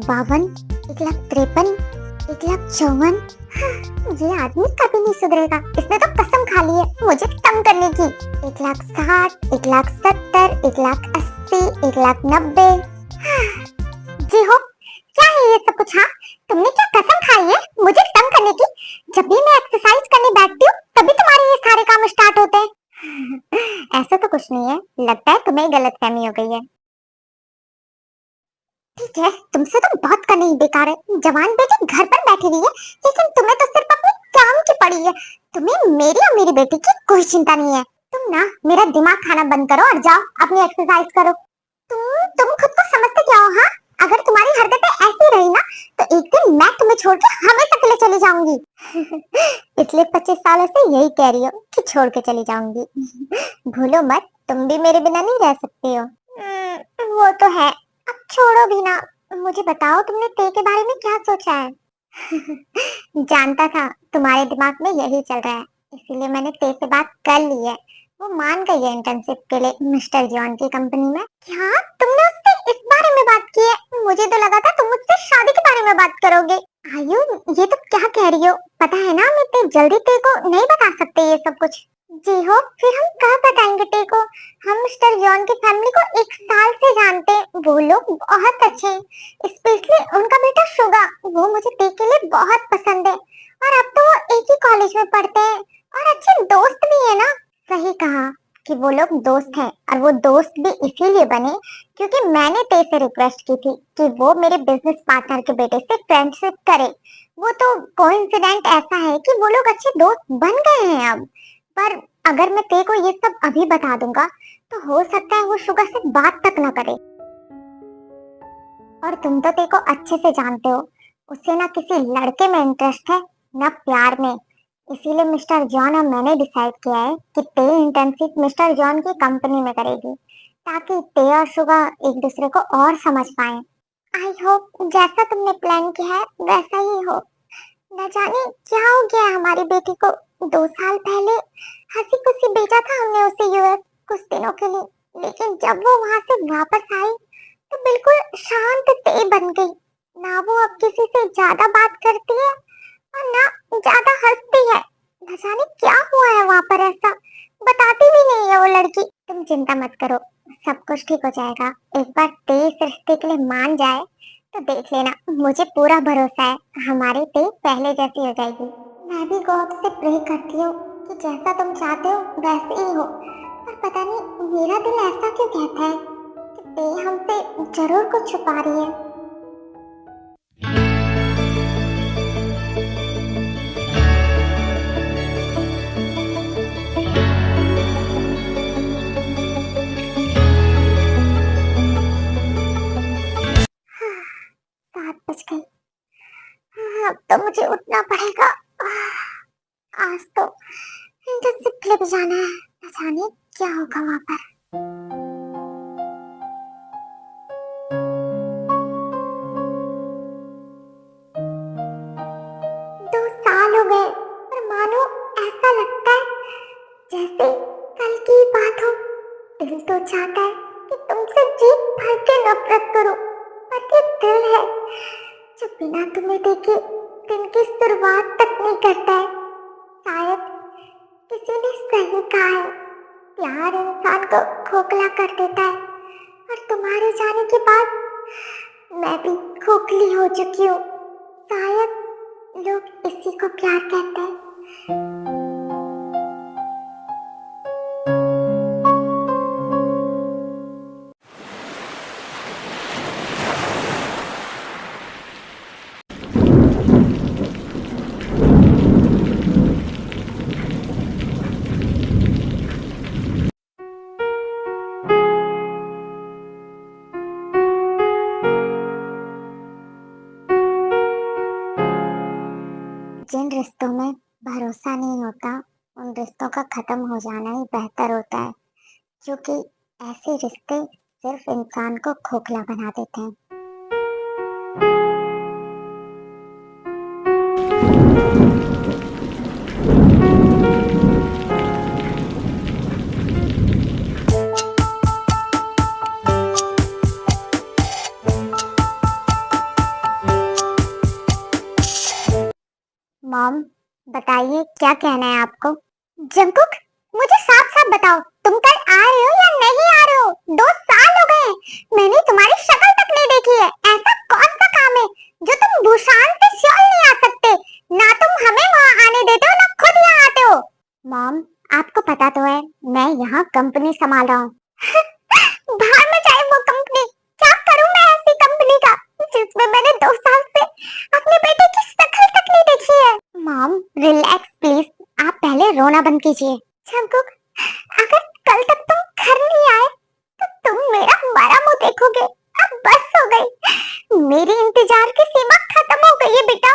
52, 1,53, 1,54। ये आदमी कभी नहीं सुधरेगा। इसने तो कसम खा ली है मुझे तंग करने की। 1,60, 1,70, 1,80, 1,90। जी हो, क्या है ये सब कुछ? हाँ, तुमने क्या कसम खाई है मुझे तंग करने की? जब भी मैं एक्सरसाइज करने बैठती हूँ तभी तुम्हारे ये सारे काम स्टार्ट होते हैं। ऐसा तो कुछ नहीं है, लगता है तुम्हें गलतफहमी हो गई है। ठीक है, तुमसे तो बहुत करनी ही बेकार है। जवान बेटी घर पर बैठी हुई है, लेकिन तुम्हें तो सिर्फ अपने काम की पड़ी है। तुम्हें मेरी और मेरी बेटी की कोई चिंता नहीं है। तुम ना मेरा दिमाग खाना बंद करो और जाओ अपनी एक्सरसाइज करो। तुम खुद को समझते क्या हो? हाँ, अगर तुम्हारी हरकतें ऐसी रही ना तो एक दिन मैं तुम्हें छोड़ के हमेशा के लिए चली जाऊंगी। पिछले 25 सालों से यही कह रही हो कि छोड़ के चली जाऊंगी। भूलो मत, तुम भी मेरे बिना नहीं रह सकती हो। वो तो है। अब छोड़ो भी ना, मुझे बताओ तुमने ते के बारे में क्या सोचा है? जानता था तुम्हारे दिमाग में यही चल रहा है, इसीलिए मैंने ते से बात कर ली है। वो मान गई है इंटर्नशिप के लिए मिस्टर जॉन की कंपनी में। क्या तुमने उससे इस बारे में बात की है? मुझे तो लगा था तुम मुझसे शादी के बारे में बात करोगे। आयु, ये तो क्या कह रही हो? पता है ना मैं इतनी जल्दी ते को नहीं बता सकते ये सब कुछ। जी हो, फिर हम कब बताएंगे ते को? हम मिस्टर जॉन की फैमिली को 1 साल से जानते हैं। वो लोग बहुत अच्छे हैं, स्पेशली उनका बेटा शुगा। वो मुझे ते के लिए बहुत पसंद है और अब तो वो एक ही कॉलेज में पढ़ते हैं और अच्छे दोस्त भी है ना। सही कहा कि वो लोग दोस्त हैं, और वो दोस्त भी इसीलिए बने क्योंकि मैंने ते से रिक्वेस्ट की थी कि वो मेरे बिजनेस पार्टनर के बेटे से फ्रेंडशिप करे। वो तो कोइंसिडेंट ऐसा है कि वो लोग अच्छे दोस्त बन गए हैं अब। पर अगर मैं ते को ये सब अभी बता दूंगा तो हो सकता है वो शुगर से बात तक ना करे। और तुम तो ते को अच्छे से जानते हो, उसे ना किसी लड़के में इंटरेस्ट है ना प्यार में। इसीलिए मिस्टर जॉन और मैंने डिसाइड किया है कि ते इंटर्नशिप मिस्टर जॉन की कंपनी में करेगी, ताकि ते और शुगर एक दूसरे को और समझ पाए। आई होप जैसा तुमने प्लान किया है वैसा ही हो। न जाने क्या हो गया हमारी बेटी को। 2 साल पहले हंसी खुशी भेजा था हमने उसे यूएस कुछ दिनों के लिए, लेकिन जब वो वहां से वापस आई तो बिल्कुल शांत ते बन गई। ना वो अब किसी से ज्यादा बात करती है और ना ज्यादा हंसती है। न जाने क्या हुआ है वहां पर, ऐसा बताती भी नहीं है वो लड़की। तुम चिंता मत करो, सब कुछ ठीक हो जाएगा। एक बार ते इस रिश्ते के लिए मान जाए तो देख लेना, मुझे पूरा भरोसा है हमारी ते पहले जैसी हो जाएगी। मैं भी गॉड से प्रे करती हूँ कि जैसा तुम चाहते हो वैसे ही हो, पर पता नहीं मेरा दिल ऐसा क्यों कहता है कि ते हमसे जरूर कुछ छुपा रही है। हाँ, 7 बज गई। हाँ, अब तो मुझे उठना पड़ेगा। आज तो इंटर्नशिप के लिए भी जाना है, न जाने क्या होगा वहां पर। 2 साल हो गए, पर मानो ऐसा लगता है जैसे कल की बात हो। दिल तो चाहता है कि तुमसे जी भर के नफरत करूं, पर ये दिल है जो बिना तुम्हें देखे दिन की शुरुआत तक नहीं करता है। शायद किसी ने सही कहा है, प्यार इंसान को खोखला कर देता है, और तुम्हारे जाने के बाद मैं भी खोखली हो चुकी हूँ। शायद लोग इसी को प्यार कहते हैं। जिन रिश्तों में भरोसा नहीं होता उन रिश्तों का खत्म हो जाना ही बेहतर होता है, क्योंकि ऐसे रिश्ते सिर्फ इंसान को खोखला बना देते हैं। बताइए क्या कहना है आपको। जंकुक, मुझे साफ साफ बताओ, तुम कल आ रहे हो या नहीं आ रहे हो? 2 साल हो गए, मैंने तुम्हारी शक्ल तक नहीं देखी है। ऐसा कौन सा काम है जो तुम भूषान से श्योर नहीं आ सकते? ना तुम हमें वहाँ आने देते हो, ना खुद यहाँ आते हो। मॉम, आपको पता तो है मैं यहाँ कंपनी संभाल रहा हूँ। बाहर में जाए वो कंपनी, क्या करूँ मैं ऐसी कंपनी का जिसमें मैंने 2 साल से अपने बेटे की शक्ल तक नहीं देखी है। मॉम रिलैक्स प्लीज, आप पहले रोना बंद कीजिए। जंकुक, अगर कल तक तुम घर नहीं आए तो तुम मेरा मरा मुंह देखोगे। अब बस हो गई, मेरी इंतजार की सीमा खत्म हो गई है बेटा।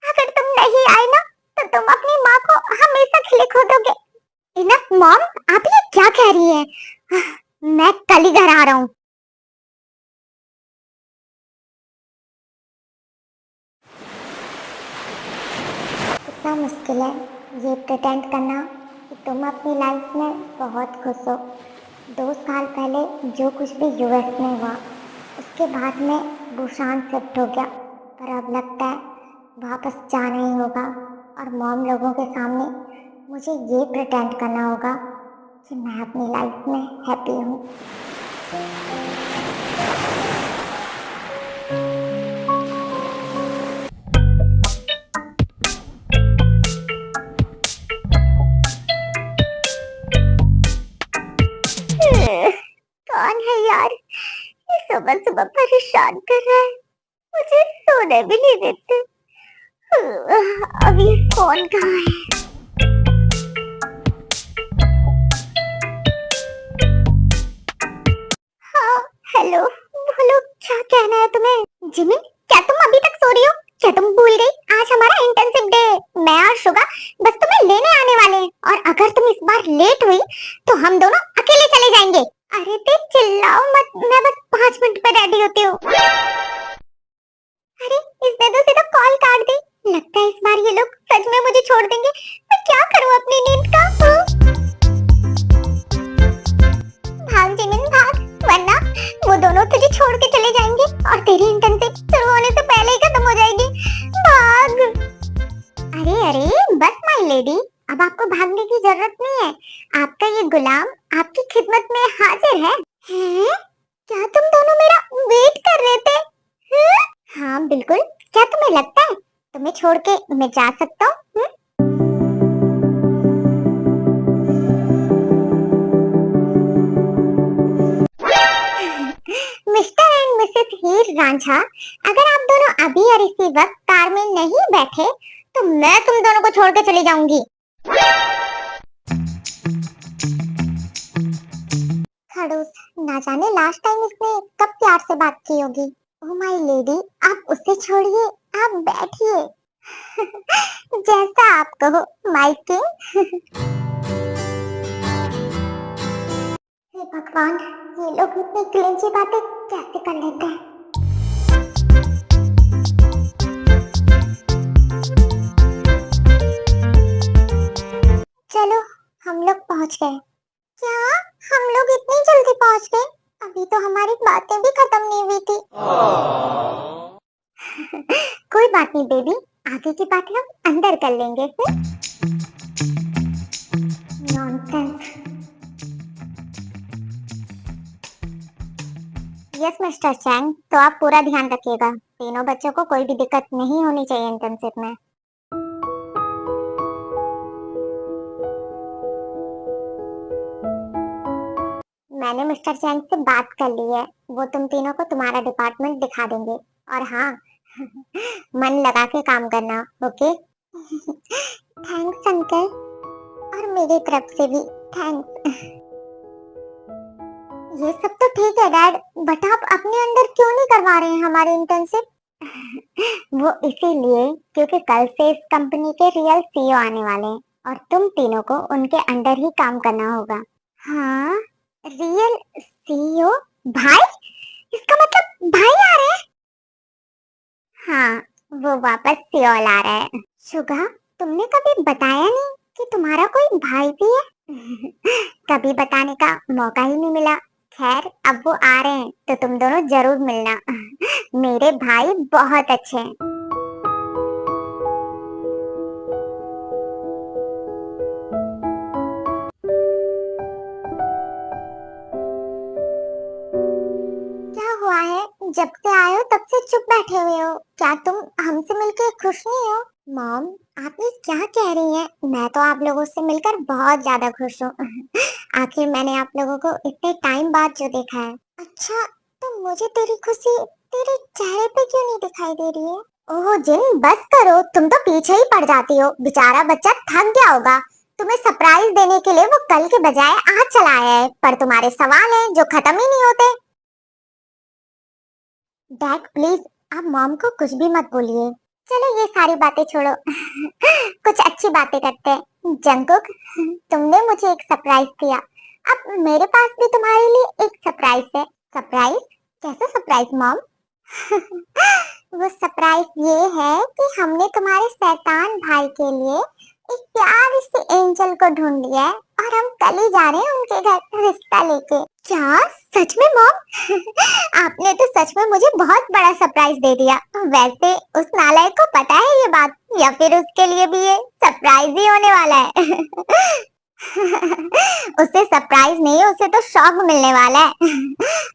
अगर तुम नहीं आए ना तो तुम अपनी माँ को हमेशा के लिए खो दोगे। इनफ मॉम, आप ये क्या कह रही है? मैं कल ही घर आ रहा हूँ। कितना मुश्किल है ये प्रिटेंड करना कि तुम अपनी लाइफ में बहुत खुश हो। 2 साल पहले जो कुछ भी यूएस में हुआ उसके बाद में बुशान शिफ्ट हो गया, पर अब लगता है वापस जाना ही होगा और मॉम लोगों के सामने मुझे ये प्रिटेंड करना होगा कि मैं अपनी लाइफ में हैप्पी हूँ। कौन है यार ये सुबह सुबह परेशान कर रहा है? मुझे सोने भी नहीं देते। अभी फोन कहाँ है? हाँ, हेलो, बोलो क्या कहना है तुम्हें? जिमिन, क्या तुम अभी तक सो रही हो? क्या तुम भूल गई आज हमारा इंटर्नशिप डे है। मैं और शुगा बस तुम्हें लेने आने वाले हैं और अगर तुम इस बार लेट हुई तो हम दोनों अकेले चले जाएंगे। अरे ते चिल्लाओ मत, मैं बस 5 मिनट में रेडी होती हूँ। अरे इसने तो सीधा कॉल काट दी। लगता है इस बार ये लोग सच में मुझे छोड़ देंगे। मैं क्या करूँ अपनी नींद का? भाग जिमिन भाग, वरना वो दोनों तुझे छोड़ के चले जाएंगे और तेरी इंटर्नशिप शुरू होने से पहले ही खत्म हो जाएगी। भाग। अरे अरे बस माय लेडी, अब आपको भागने की जरूरत नहीं है। आपका ये गुलाम आपकी खिदमत में हाजिर है। हैं? क्या तुम दोनों मेरा वेट कर रहे थे? हैं? हाँ बिल्कुल, क्या तुम्हें लगता है तुम्हें छोड़ के मैं जा सकता हूँ? मिस्टर एंड मिसेस हीर रांझा, अगर आप दोनों अभी और इसी वक्त कार में नहीं बैठे तो मैं तुम दोनों को छोड़ के चली जाऊंगी। खड़ूस, ना जाने लास्ट टाइम इसने कब प्यार से बात की होगी। ओह माय लेडी, आप उसे छोड़िए, आप बैठिए। जैसा आप कहो माय किंग। हे भगवान, ये लोग इतनी क्लिंची बातें कैसे कर लेते हैं? चलो हम लोग पहुंच गए। क्या हम लोग इतनी जल्दी पहुंच गए? अभी तो हमारी बातें भी खत्म नहीं हुई थी। कोई बात नहीं बेबी, आगे की बातें हम अंदर कर लेंगे। नॉनसेंस। यस मिस्टर चैंग, तो आप पूरा ध्यान रखिएगा, तीनों बच्चों को कोई भी दिक्कत नहीं होनी चाहिए इंटर्नशिप में। मैंने मिस्टर चैंग से बात कर ली है, वो तुम तीनों को तुम्हारा डिपार्टमेंट दिखा देंगे। और हाँ, मन लगा के काम करना, ओके? थैंक्स अंकल, और मेरी तरफ से भी थैंक्स। ये सब तो ठीक है डैड, बट आप अपने अंडर क्यों नहीं करवा रहे हैं हमारी इंटर्नशिप? वो इसीलिए क्योंकि कल से इस कंपनी के रियल सीईओ आने वाले हैं और तुम तीनों को उनके अंडर ही काम करना होगा। हाँ, रियल सीईओ? भाई, इसका मतलब भाई आ रहे हैं? हाँ, वो वापस सियोल आ रहा है। शुगा, तुमने कभी बताया नहीं कि तुम्हारा कोई भाई भी है? कभी बताने का मौका ही नहीं मिला। खैर, अब वो आ रहे हैं तो तुम दोनों जरूर मिलना। मेरे भाई बहुत अच्छे हैं। चुप बैठे हुए हो? क्या तुम हमसे मिलके खुश नहीं हो? मॉम, आप ये क्या कह रही हैं? मैं तो आप लोगों से मिलकर बहुत ज्यादा खुश हूँ। आखिर मैंने आप लोगों को इतने टाइम बाद जो देखा है। अच्छा, तो मुझे तेरी खुशी तेरे चेहरे पे क्यों नहीं दिखाई दे रही है? ओह जिन, बस करो, तुम तो पीछे ही पड़ जाती हो। बेचारा बच्चा थक गया होगा। तुम्हें सरप्राइज देने के लिए वो कल के बजाय आज चला आया है, पर तुम्हारे सवाल हैं जो खत्म ही नहीं होते। डैड प्लीज, आप मॉम को कुछ भी मत बोलिए। चलो ये सारी बातें छोड़ो। कुछ अच्छी बातें करते हैं। जंकुक, तुमने मुझे एक सरप्राइज दिया, अब मेरे पास भी तुम्हारे लिए एक सरप्राइज है। सरप्राइज? कैसा सरप्राइज मॉम? वो सरप्राइज ये है कि हमने तुम्हारे शैतान भाई के लिए एक प्यारी सी एंजल को ढूंढ लिया है और हम कल ही जा रहे हैं उनके घर रिश्ता लेके। क्या सच में मॉम? आपने तो सच में मुझे बहुत बड़ा सरप्राइज दे दिया। वैसे उस नालायक को पता है ये बात, या फिर उसके लिए भी ये सरप्राइज ही होने वाला है? उसे सरप्राइज नहीं, उसे तो शॉक मिलने वाला है।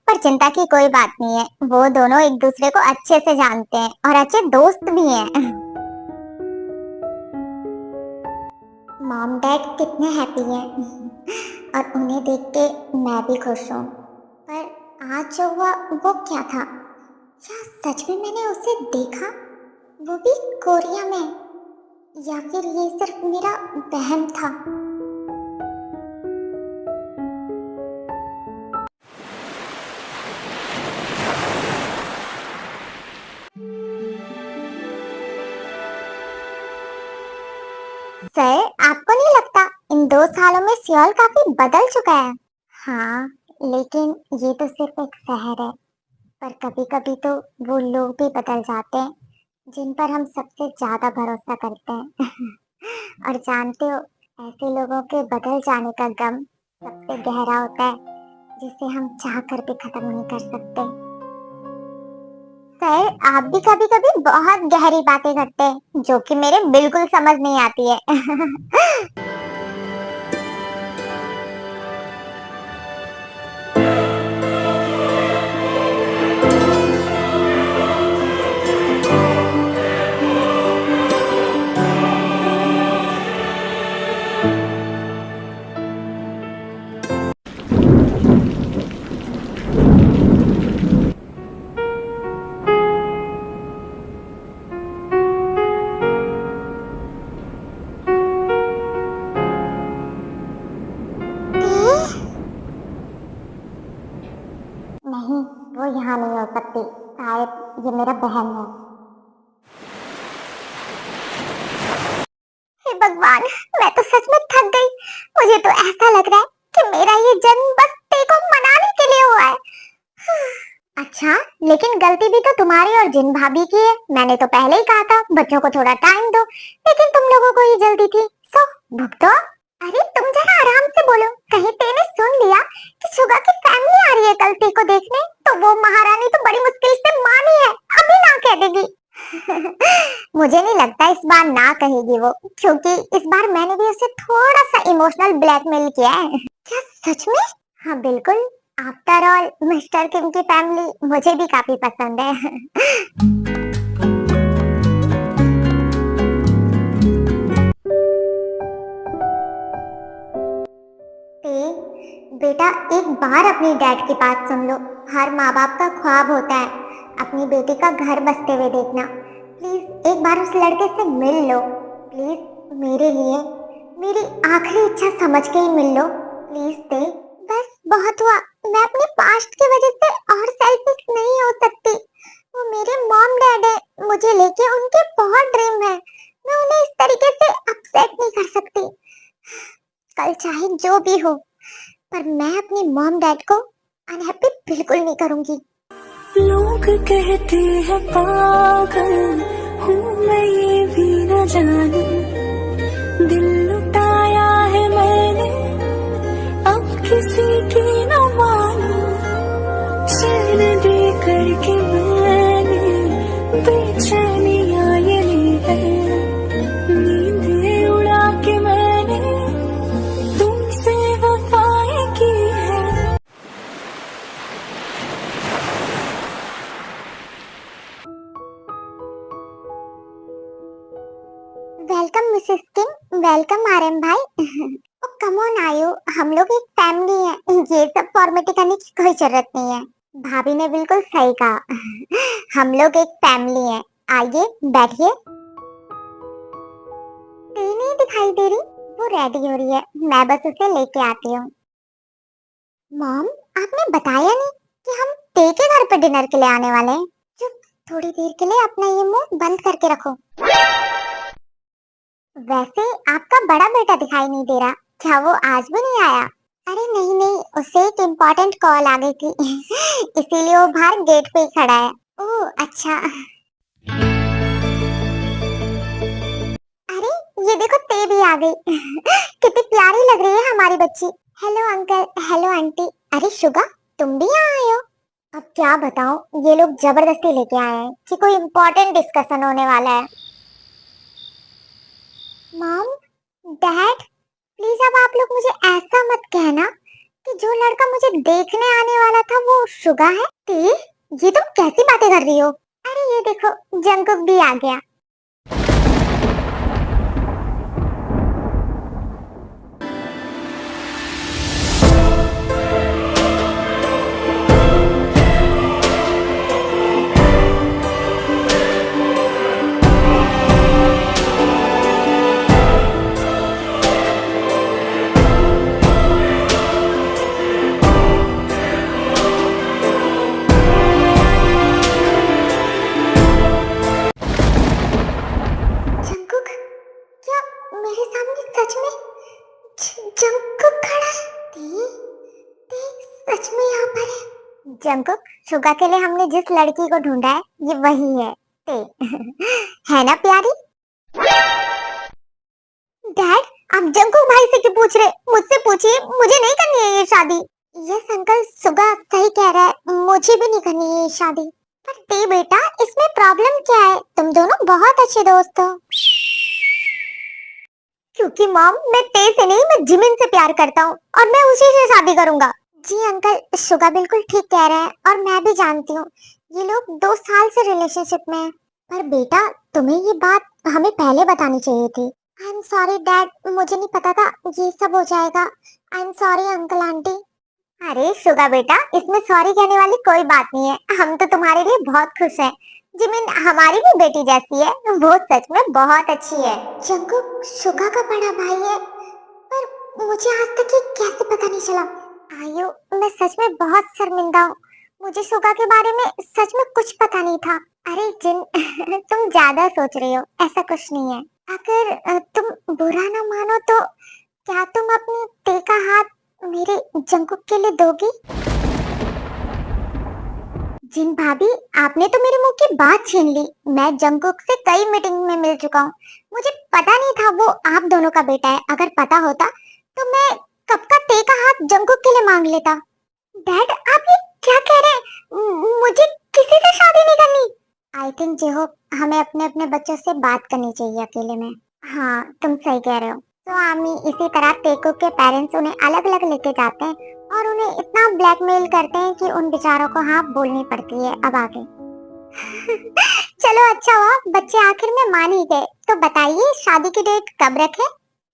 पर चिंता की कोई बात नहीं है, वो दोनों एक दूसरे को अच्छे से जानते हैं और अच्छे दोस्त भी हैं। मॉम डैड कितने हैप्पी हैं और उन्हें देख के मैं भी खुश हूँ। पर आज जो हुआ वो क्या था? क्या सच में मैंने उसे देखा, वो भी कोरिया में? या फिर ये सिर्फ मेरा वहम था? सर, आपको नहीं लगता इन 2 सालों में सियोल काफी बदल चुका है? हाँ, लेकिन ये तो सिर्फ एक शहर है, पर कभी कभी तो वो लोग भी बदल जाते हैं जिन पर हम सबसे ज्यादा भरोसा करते हैं। और जानते हो, ऐसे लोगों के बदल जाने का गम सबसे गहरा होता है, जिसे हम चाह कर भी खत्म नहीं कर सकते। सर, आप भी कभी कभी बहुत गहरी बातें करते हैं जो कि मेरे बिल्कुल समझ नहीं आती है। नहीं, वो यहाँ नहीं हो सकती। शायद ये मेरा बहन है। हे भगवान, मैं तो सच में थक गई। मुझे तो ऐसा लग रहा है कि मेरा ये जन्म बस ते को मनाने के लिए हुआ है। अच्छा, लेकिन गलती भी तो तुम्हारी और जिन भाभी की है। मैंने तो पहले ही कहा था बच्चों को थोड़ा टाइम दो, लेकिन तुम लोगों को ही जल्दी थी, सो भुगतो। अरे तुम जरा आराम से बोलो, कहीं तेने सुन लिया कि सुगा की फैमिली आ रही है कल ते को देखने, तो वो महारानी तो बड़ी मुश्किल से मानी है, अभी ना कह देगी। मुझे नहीं लगता इस बार ना कहेगी वो, क्योंकि इस बार मैंने भी उसे थोड़ा सा इमोशनल ब्लैकमेल किया है। क्या सच में? हाँ बिल्कुल। आफ्टर ऑल मिस्टर किम की फैमिली मुझे भी काफी पसंद है। बेटा, एक बार अपनी डैड की बात सुन लो। हर माँ बाप का ख्वाब होता है अपनी बेटी का घर बसते हुए देखना। प्लीज एक बार उस लड़के से मिल लो। प्लीज मेरे लिए, मेरी आखिरी इच्छा समझ के ही मिल लो। प्लीज दे, बस बहुत हुआ। मैं अपने पास्ट की वजह से और सेल्फिश नहीं हो सकती। वो मेरे मॉम डैड है, मुझे लेके उनके बहुत ड्रीम है। मैं उन्हें इस तरीके से अपसेट नहीं कर सकती। कल चाहे जो भी हो, पर मैं अपने मॉम डैड को अनहैप्पी बिल्कुल नहीं करूंगी। लोग कहते हैं पागल हूँ मैं, ये भी न जानू दिल लुटाया है मैंने, अब किसी की न मानू। चैन दे करके मैंने बेचैनियाँ ये ली है, नींदें उड़ा के मैंने तुमसे वफाएं की है। वेलकम आर्यन भाई। ओ कम ऑन आयु, हम लोग एक फैमिली है, ये सब फॉर्मेलिटी करने की कोई जरूरत नहीं है। भाभी ने बिल्कुल सही कहा। हम लोग एक फैमिली है। आइए बैठिए। टी नहीं दिखाई दे रही, वो रेडी हो रही है, मैं बस उसे लेके आती हूँ। मॉम, आपने बताया नहीं कि हम टे के घर पे डिनर के लिए आने वाले हैं। चुप, थोड़ी देर के लिए अपना ये मुंह बंद करके रखो। वैसे आपका बड़ा बेटा दिखाई नहीं दे रहा, क्या वो आज भी नहीं आया? अरे नहीं नहीं, उसे एक इम्पोर्टेंट कॉल आ गई थी। इसीलिए वो बाहर गेट पे ही खड़ा है। ओह अच्छा। अरे ये देखो, ते भी आ गई। कितनी प्यारी लग रही है हमारी बच्ची। Hello uncle, hello aunty. अरे शुगा, तुम भी यहाँ आए हो? अब क्या बताऊं, ये लोग जबरदस्ती लेके आए हैं कि कोई इम्पोर्टेंट डिस्कशन होने वाला है। मॉम, डैड, प्लीज अब आप लोग मुझे ऐसा मत कहना कि जो लड़का मुझे देखने आने वाला था वो शुगा है। ये तुम कैसी बातें कर रही हो? अरे ये देखो, जंकुक भी आ गया। जंकुक, क्या मेरे सामने सच में जंकुक खड़ा है? ते सच में यहाँ पर है? जंकुक, शुगा के लिए हमने जिस लड़की को ढूंढा है ये वही है, ते। है ना प्यारी? डैड, आप जंकुक भाई से क्यों पूछ रहे? मुझसे पूछिए, मुझे नहीं करनी है ये शादी। यस अंकल, शुगा सही कह रहा है, मुझे भी नहीं करनी है ये शादी। पर ते बेटा, इसमें प्रॉब्लम क्या है? तुम दोनों बहुत अच्छे दोस्त हो। क्योंकि मॉम, मैं ते से नहीं, मैं जिमिन से प्यार करता हूँ और मैं उसी से शादी करूंगा। जी अंकल, शुगा बिल्कुल ठीक कह रहा है और मैं भी जानती हूँ ये लोग 2 साल से रिलेशनशिप में हैं। पर बेटा, तुम्हें ये बात हमें पहले बतानी चाहिए थी। आई एम सॉरी डैड, मुझे नहीं पता था ये सब हो जाएगा। I am sorry uncle aunty. अरे शुगा बेटा, इसमें सॉरी कहने वाली कोई बात नहीं है, हम तो तुम्हारे लिए बहुत खुश हैं। जिमिन हमारी भी बेटी जैसी है, वो सच में बहुत अच्छी है। जंकुक शुगा का बड़ा भाई है, पर मुझे आज तक ये कैसे पता नहीं चला? आयु, मैं सच में बहुत शर्मिंदा हूँ, मुझे शुगा के बारे में सच में कुछ पता नहीं था। अरे जिन, तुम ज्यादा सोच रही हो, ऐसा कुछ नहीं है। अगर तुम बुरा ना मानो तो क्या तुम अपनी ते का हाथ मेरे जंकुक के लिए दोगी? जिन भाभी, आपने तो मेरे मुंह की बात छीन ली। मैं जंकुक से कई मीटिंग में मिल चुका हूँ, मुझे पता नहीं था वो आप दोनों का बेटा है। अगर पता होता तो मैं कब का ते का हाथ जंकुक के लिए मांग लेता। डैड, आप ये क्या कह रहे हैं? मुझे किसी से शादी नहीं करनी। आई थिंक जेहो, हमें अपने अपने बच्चों से बात करनी चाहिए अकेले में। हाँ, तुम सही कह रहे हो। तो आमी, इसी तरह तेको के पेरेंट्स उन्हें अलग अलग लेके जाते हैं और उन्हें इतना ब्लैकमेल करते हैं कि उन बेचारों को हाँ बोलनी पड़ती है अब आगे। चलो अच्छा हुआ, बच्चे आखिर में मान ही गए। तो बताइए, शादी की डेट कब रखें?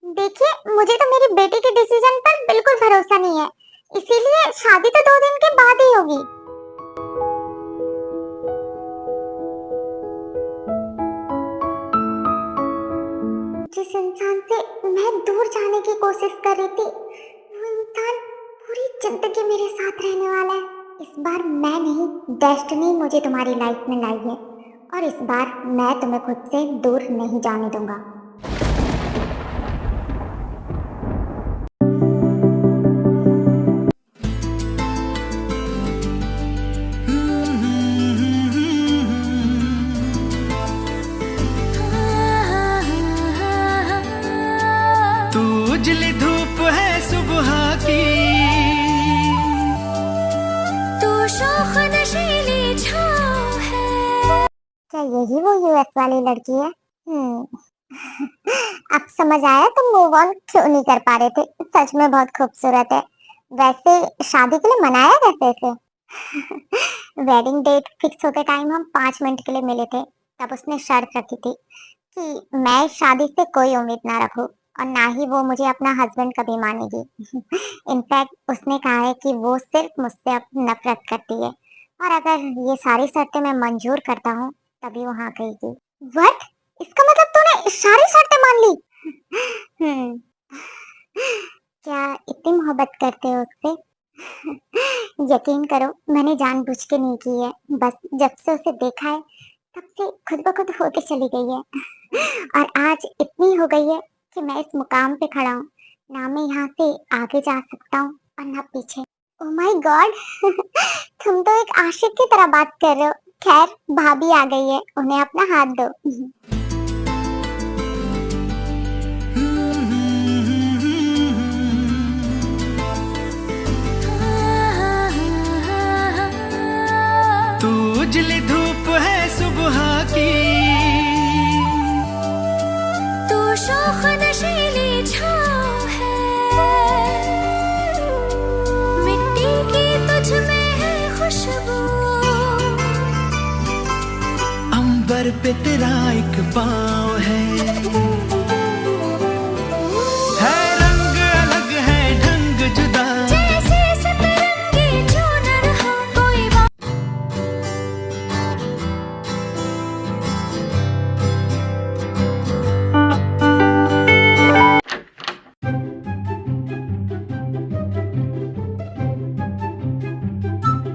देखिए, मुझे तो मेरी बेटी के डिसीजन पर बिल्कुल भरोसा नहीं है, इसीलिए शादी तो 2 दिन के बाद ही होगी। जिस इंसान से मैं दूर जाने की कोशिश कर रही थी, वो इंसान पूरी जिंदगी मेरे साथ रहने वाला है। इस बार मैं नहीं, डेस्टिनी मुझे तुम्हारी लाइफ में लाई है और इस बार मैं तुम्हें खुद से दूर नहीं जाने दूंगा। तू उजली धूप है सुबह की, तू शौख नशीली छाँव है। क्या यही वो यूएस वाली लड़की है? अब समझ आया तुम मूव ऑन क्यों नहीं कर पा रहे थे। सच में बहुत खूबसूरत है। वैसे शादी के लिए मनाया कैसे इसे? वेडिंग डेट फिक्स होते टाइम हम 5 मिनट के लिए मिले थे, तब उसने शर्त रखी थी कि मैं इस शादी से कोई उम्मीद ना रखूं, और ना ही वो मुझे अपना हस्बैंड कभी मानेगी। इनफैक्ट उसने कहा है कि वो सिर्फ मुझसे अब नफरत करती है और अगर ये सारी शर्तें मैं मंजूर करता हूँ तभी वो हाँ कहेगी। व्हाट? इसका मतलब तूने सारी शर्तें मान ली? हम्म, क्या इतनी मोहब्बत करते हो उससे? यकीन करो मैंने जानबूझ के नहीं की है, बस जब से उसे देखा है तब से खुद ब खुद होके चली गई है। और आज इतनी हो गई है कि मैं इस मुकाम पे खड़ा हूँ, ना मैं यहाँ से आगे जा सकता हूँ और ना पीछे। ओह माय गॉड, तुम तो एक आशिक की तरह बात कर रहे हो। खैर भाभी आ गई है, उन्हें अपना हाथ दो। तू उजली धूप है सुबह की, तू शौख नशीली छाँव है, मिट्टी की तुझ में है खुशबू, अंबर पे तेरा एक पाँव है रंग अलग है ढंग जुदा, जैसे सतरंगी चूनर हो कोई बात।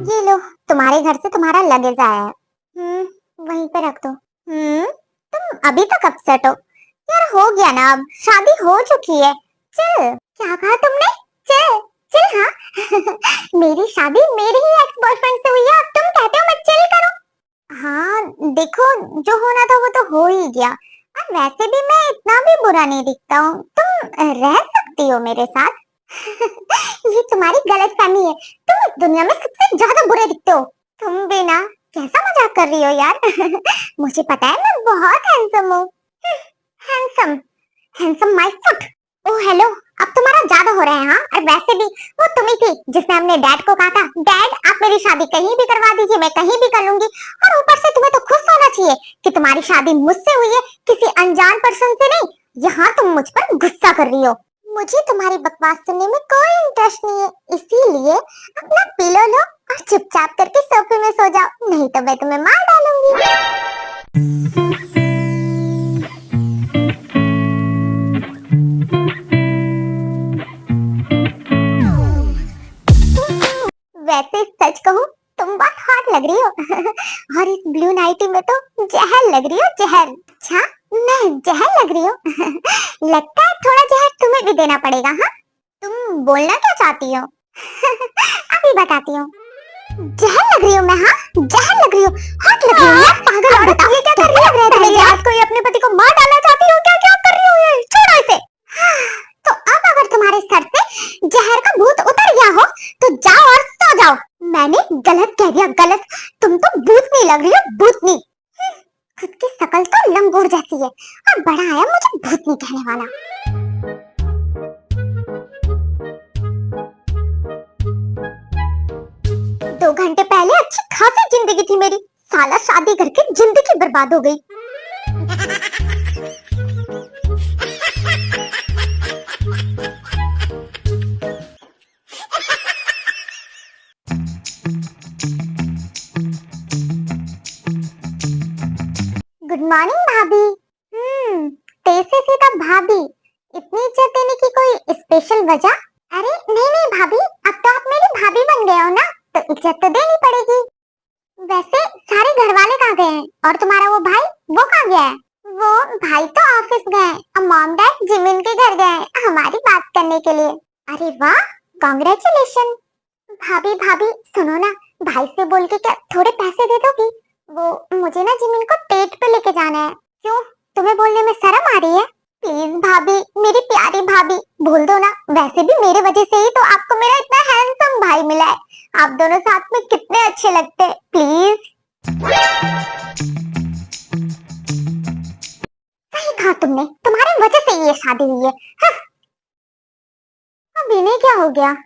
ये लो, तुम्हारे घर से तुम्हारा लगेज आया है। वहीं पे रख दो। तुम अभी तक अपसेट हो? यार हो गया ना, अब शादी हो चुकी है। चल। क्या कहा तुमने? चल चल। हाँ। मेरी शादी मेरे ही एक्स बॉयफ्रेंड से हुई है, अब तुम कहते हो मैं चिल करूं? हाँ देखो, जो होना था वो तो हो ही गया। और वैसे भी मैं इतना भी बुरा नहीं दिखता हूँ, तुम रह सकती हो मेरे साथ। ये तुम्हारी गलतफहमी है, तुम इस दुनिया में सबसे ज्यादा बुरे दिखते हो। तुम भी ना, कैसा मजाक कर रही हो यार। मुझे पता है मैं बहुत हैंडसम हूँ। Handsome? Handsome my foot. Oh hello, अब तुम्हारा ज्यादा हो रहा है। हाँ, और वैसे भी वो तुम ही थी जिसने अपने डैड को कहा था, डैड आप मेरी शादी कहीं भी करवा दीजिए, मैं कहीं भी कर लूंगी। और ऊपर से तुम्हें तो खुश होना चाहिए कि तुम्हारी शादी मुझसे हुई है, किसी अनजान पर्सन से नहीं। यहाँ तुम मुझ पर गुस्सा कर रही हो। मुझे तुम्हारी बकवास सुनने में कोई इंटरेस्ट नहीं है, इसीलिए अपना पिलो लो और चुपचाप करके सोफे में सो जाओ, नहीं तो मैं तुम्हें मार डालूंगी। वैसे सच कहूँ तुम बहुत हॉट लग रही हो। और इस ब्लू नाइटी में तो जहर लग रही हो, जहर। अच्छा, मैं जहर लग रही हूँ? लगता है थोड़ा जहर तुम्हें भी देना पड़ेगा। हाँ, तुम बोलना क्या चाहती हो? अभी बताती हूँ। जहर लग रही हूँ मैं? हाँ, जहर लग रही हूँ, हॉट लग रही हूँ यार। पागल औरत, ये क्या कर रही है? पहले आज कोई अपने पति को मार डालना चाहती हो क्या? क्या कर रही हो ये? छोड़ो इसे। तो अब अगर तुम्हारे सर से जहर का भूत उतर गया हो तो जाओ और सो जाओ। मैंने गलत कह दिया, गलत। तुम तो भूतनी लग रही हो, भूतनी। खुद की शकल तो लंगूर जैसी है और बड़ा आया मुझे भूतनी कहने वाला। 2 घंटे पहले अच्छी खासी जिंदगी थी मेरी, साला शादी करके जिंदगी बर्बाद हो गई। गुड मॉर्निंग भाभी। तेज से सीधा भाभी, इतनी इज्जत देने की कोई स्पेशल वजह? अरे नहीं नहीं भाभी, अब तो आप मेरी भाभी बन गए हो ना, तो इज्जत तो देनी पड़ेगी। वैसे सारे घर वाले कहाँ गए हैं और तुम्हारा वो भाई, वो कहाँ गया है? वो भाई तो ऑफिस गए और मॉम डैड जिमिन के घर गए हैं हमारी बात करने के लिए। अरे वाह, कांग्रेचुलेशन। भाभी भाभी सुनो ना, भाई से बोल के क्या थोड़े पैसे दे दोगी? वो मुझे ना जिमिन को डेट पे लेके जाना है। क्यों, तुम्हें बोलने में शर्म आ रही है? प्लीज भाभी, मेरी प्यारी भाभी, बोल दो ना। वैसे भी मेरे वजह से ही तो आपको मेरा इतना हैंडसम भाई मिला है। आप दोनों साथ में कितने अच्छे लगते हैं, प्लीज। सही कहा तुमने, तुम्हारी वजह से ये शादी हुई है। हाँ। अब इन्हें क्या हो गया?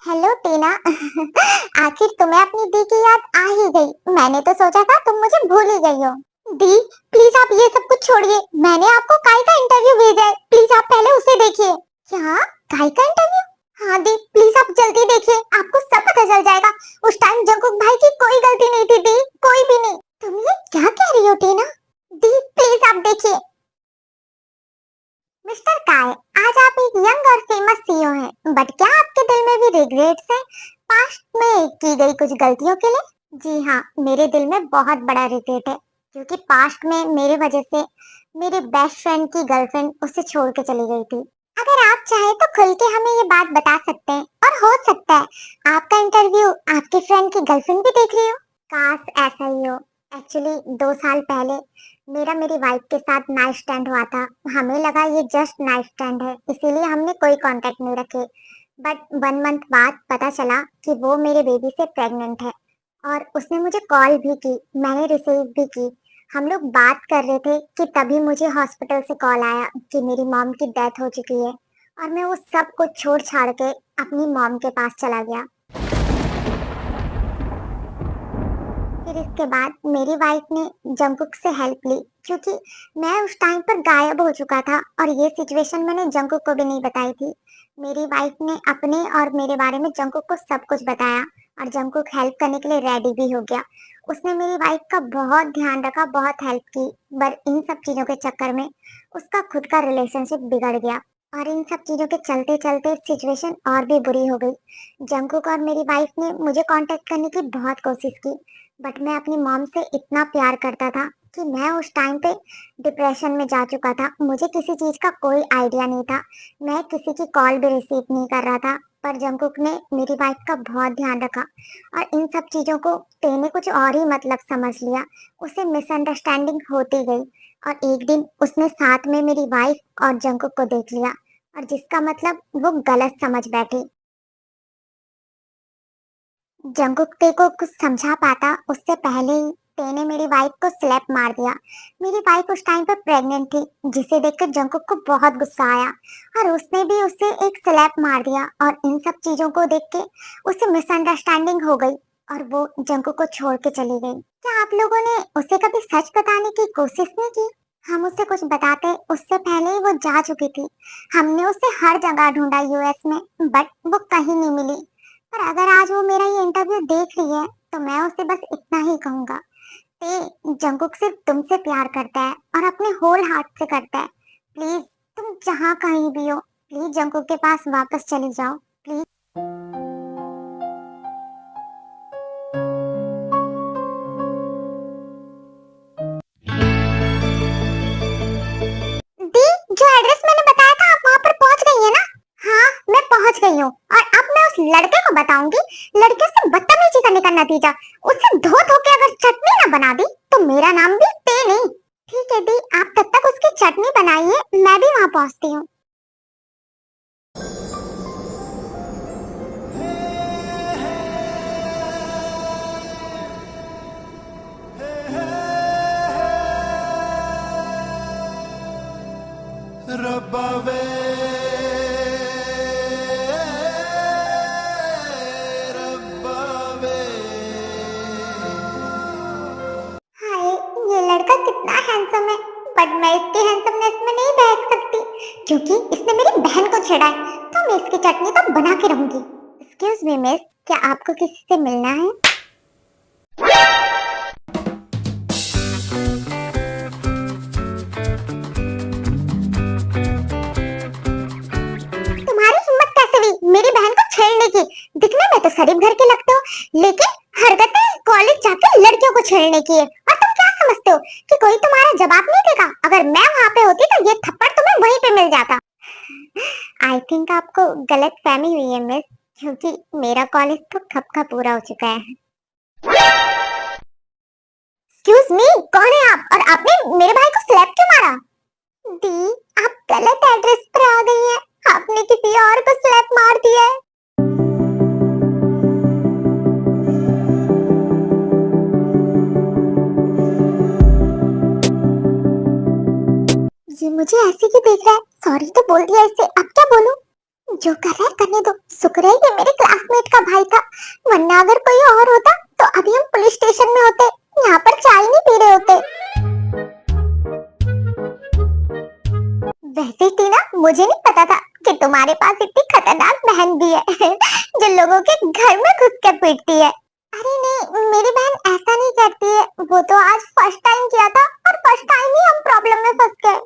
हेलो हेलो टीना। आखिर तुम्हें अपनी दी की याद आ ही गई। मैंने तो सोचा था तुम मुझे भूल ही गई हो। दी प्लीज आप ये सब कुछ छोड़िए, मैंने आपको काय का इंटरव्यू भेजा है, प्लीज आप पहले उसे देखिए। क्या? काय का इंटरव्यू? हाँ दी प्लीज आप जल्दी देखिए, आपको सब पता चल जाएगा। उस टाइम जंकुक भाई की कोई गलती नहीं थी दी, कोई भी नहीं। तुम ये क्या कह रही हो टीना? दी प्लीज आप देखिए। मिस्टर काय, आज आप एक यंग और फेमस सीईओ हैं, बट क्या आपके दिल में भी रिग्रेट्स हैं पास्ट में की गई कुछ गलतियों के लिए? जी हाँ, मेरे दिल में बहुत बड़ा रिग्रेट है, क्योंकि पास्ट में मेरे वजह से मेरे बेस्ट फ्रेंड की गर्लफ्रेंड उसे छोड़ के चली गई थी। अगर आप चाहें तो खुल के हमें ये बात बता सकते हैं, और हो सकता है आपका इंटरव्यू आपके फ्रेंड की गर्लफ्रेंड भी देख रही हो। काश ऐसा ही हो। एक्चुअली 2 साल पहले मेरा मेरी वाइफ के साथ नाइट स्टैंड हुआ था। हमें लगा ये जस्ट नाइट स्टैंड है, इसीलिए हमने कोई कांटेक्ट नहीं रखे। बट 1 मंथ बाद पता चला कि वो मेरे बेबी से प्रेग्नेंट है, और उसने मुझे कॉल भी की, मैंने रिसीव भी की। हम लोग बात कर रहे थे कि तभी मुझे हॉस्पिटल से कॉल आया कि मेरी मॉम की डेथ हो चुकी है, और मैं वो सब कुछ छोड़ छाड़ के अपनी मॉम के पास चला गया। फिर इसके बाद मेरी वाइफ ने जंकुक से हेल्प ली, क्योंकि मैं उस टाइम पर गायब हो चुका था, और ये सिचुएशन मैंने जंकुक को भी नहीं बताई थी। मेरी वाइफ ने अपने और मेरे बारे में जंकुक को सब कुछ बताया, और जंकुक हेल्प करने के लिए रेडी भी हो गया। उसने मेरी वाइफ का बहुत ध्यान रखा, बहुत हेल्प की, पर इन सब चीजों के चक्कर में उसका खुद का रिलेशनशिप बिगड़ गया, और इन सब चीजों के चलते चलते सिचुएशन और भी बुरी हो गई। जंकुक और मेरी वाइफ ने मुझे कांटेक्ट करने की बहुत कोशिश की, बट मैं अपनी मॉम से इतना प्यार करता था कि मैं उस टाइम पे डिप्रेशन में जा चुका था। मुझे किसी चीज का कोई आइडिया नहीं था, मैं किसी की कॉल भी रिसीव नहीं कर रहा था। पर जंकुक ने मेरी वाइफ का बहुत ध्यान रखा, और इन सब चीजों को टे ने कुछ और ही मतलब समझ लिया। उसे मिसअंडरस्टैंडिंग होती गई, और एक दिन उसने साथ में मेरी वाइफ और जंकुक को देख लिया, और जिसका मतलब वो गलत समझ बैठी। जंकुक टे को कुछ समझा पाता उससे पहले ही टे ने मेरी वाइफ को स्लैप मार दिया। मेरी वाइफ उस टाइम पर प्रेग्नेंट थी, जिसे देखकर जंकुक को बहुत गुस्सा आया, और उसने भी उसे एक स्लैप मार दिया, और इन सब चीजों को देख के उसे मिसअंडरस्टैंडिंग हो गई, और वो जंकुक को छोड़ के चली गई। क्या आप लोगों ने उसे कभी सच बताने की कोशिश नहीं की? हम उसे कुछ बताते उससे पहले ही वो जा चुकी थी। हमने उसे हर जगह ढूंढा यूएस में, बट वो कहीं नहीं मिली। पर अगर आज वो मेरा ये इंटरव्यू देख रही है, तो मैं उसे बस इतना ही कहूंगा, ते जंकुक सिर्फ तुमसे प्यार करता है, और अपने होल हार्ट से करता है। प्लीज तुम जहाँ कहीं भी हो, प्लीज जंकुक के पास वापस चली जाओ, प्लीज। दी, जो एड्रेस मैंने बताया था आप वहाँ पर पहुँच गई है ना? हाँ मैं पहुँच गई हूँ, और अब मैं उस लड़के को बताऊंगी। लड़के से बदतमीजी करने का नतीजा, उसे धो धो के अगर चटनी ना बना दी तो मेरा नाम भी टे नहीं। ठीक है दी, आप तब तक उसकी चटनी बनाइए, मैं भी वहाँ पहुँचती हूँ। रब्बा वे रब्बा वे। हाय, ये लड़का कितना हैंडसम है, बट मैं इसके हैंडसमनेस में नहीं बैठ सकती, क्योंकि इसने मेरी बहन को छेड़ा है, तो मैं इसकी चटनी तो बना के रहूंगी। एक्सक्यूज मी मिस, क्या आपको किसी से मिलना है? तुम्हारी हिम्मत कैसे हुई मेरी बहन को छेड़ने की? दिखने में तो शरीफ घर के लगते हो, लेकिन हरकतें कॉलेज जाकर लड़कियों को छेड़ने की है। और तुम क्या समझते हो कि कोई तुम्हारा जवाब नहीं देगा? अगर मैं वहाँ पे होती तो ये थप्पड़ तुम्हें वहीं पे मिल जाता। आई थिंक आपको गलत फहमी हुई है मिस, क्योंकि मेरा कॉलेज तो कब का पूरा हो चुका है। एक्सक्यूज मी, कौन है आप, और आपने मेरे भाई को स्लैप क्यों मारा? दी, आप गलत एड्रेस पर आ गई हैं, आपने किसी और को स्लैप मार दिया है। ये मुझे ऐसे ही देख रहा है, सॉरी तो बोल दिया इसे, अब क्या बोलूं? जो कर रहा है करने दो। शुक्र है ये मेरे क्लासमेट का भाई था, वरना अगर कोई और होता तो अभी हम पुलिस स्टेशन में होते, यहाँ पर चाय नहीं पी रहे होते। वैसे टीना, मुझे नहीं पता था कि तुम्हारे पास इतनी खतरनाक बहन भी है जो लोगों के घर में घुस कर पीटती है। अरे नहीं, मेरी बहन ऐसा नहीं करती है, वो तो आज फर्स्ट टाइम किया था और फर्स्ट टाइम ही हम प्रॉब्लम में फंस गए।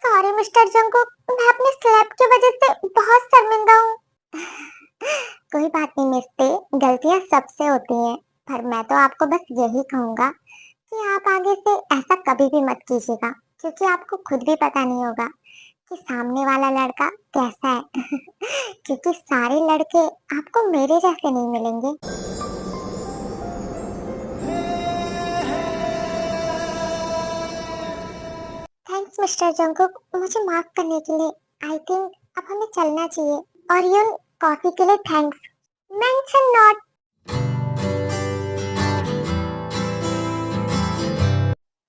सॉरी मिस्टर जंगकुक, मैं अपने स्लैप की वजह से बहुत शर्मिंदा हूँ। कोई बात नहीं मिस्ते, गलतियाँ सबसे होती हैं, पर मैं तो आपको बस यही कहूँगा कि आप आगे से ऐसा कभी भी मत कीजिएगा, क्योंकि आपको खुद भी पता नहीं होगा कि सामने वाला लड़का कैसा है। क्योंकि सारे लड़के आपको मेरे जैसे नहीं मिलेंगे। थैंक्स मिस्टर जंगकुक, मुझे माफ करने के लिए। आई थिंक अब हमें चलना चाहिए। और यून, कॉफी के लिए थैंक्स। Mention not.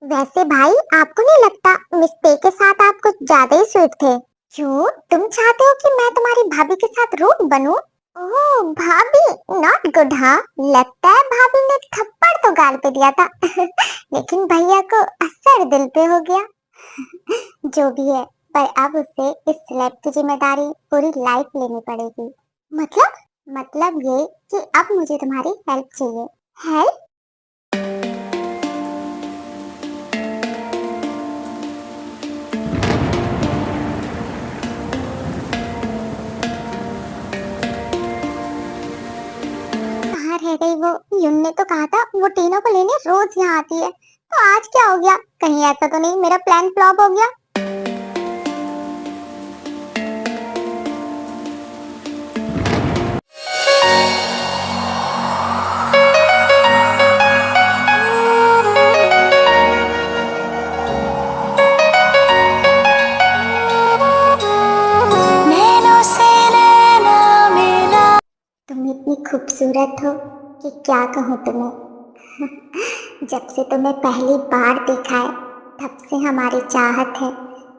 वैसे भाई, आपको नहीं लगता मिस्टे के साथ आप कुछ ज्यादा ही स्वीट थे? क्यों, तुम चाहते हो कि मैं तुम्हारी भाभी के साथ रूड बनूं? ओह भाभी, नॉट गुड। हाँ, लगता है भाभी ने थप्पड़ तो गाल पे दिया था लेकिन भैया को असर दिल पे हो गया। जो भी है, पर अब उसे इस स्लैब की जिम्मेदारी पूरी लाइफ लेनी पड़ेगी। मतलब ये कि अब मुझे तुम्हारी हेल्प चाहिए। हेल्प? कहाँ रह गई वो? युन ने तो कहा था वो टीना को लेने रोज यहाँ आती है, तो आज क्या हो गया? कहीं ऐसा तो नहीं मेरा प्लान फ्लॉप हो गया? नैनों से नैना मिला। तुम इतनी खूबसूरत हो कि क्या कहूँ तुम्हें। जब से तुम्हें पहली बार देखा है, तब से हमारी चाहत है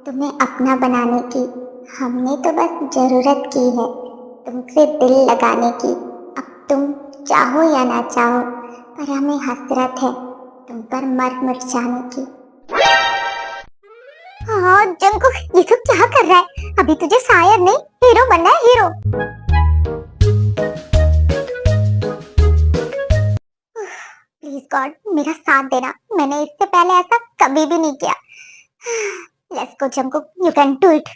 तुम्हें अपना बनाने की। हमने तो बस जरूरत की है तुमसे दिल लगाने की। अब तुम चाहो या ना चाहो, पर हमें हसरत है तुम पर मर मिट जाने की। हाँ जंकुक, ये सब क्या कर रहा है? अभी तुझे शायर नहीं, हीरो बनना है, हीरो। प्लीज गॉड, मेरा साथ देना। मैंने इससे पहले ऐसा कभी भी नहीं किया। Let's go Jungkook, you can do it.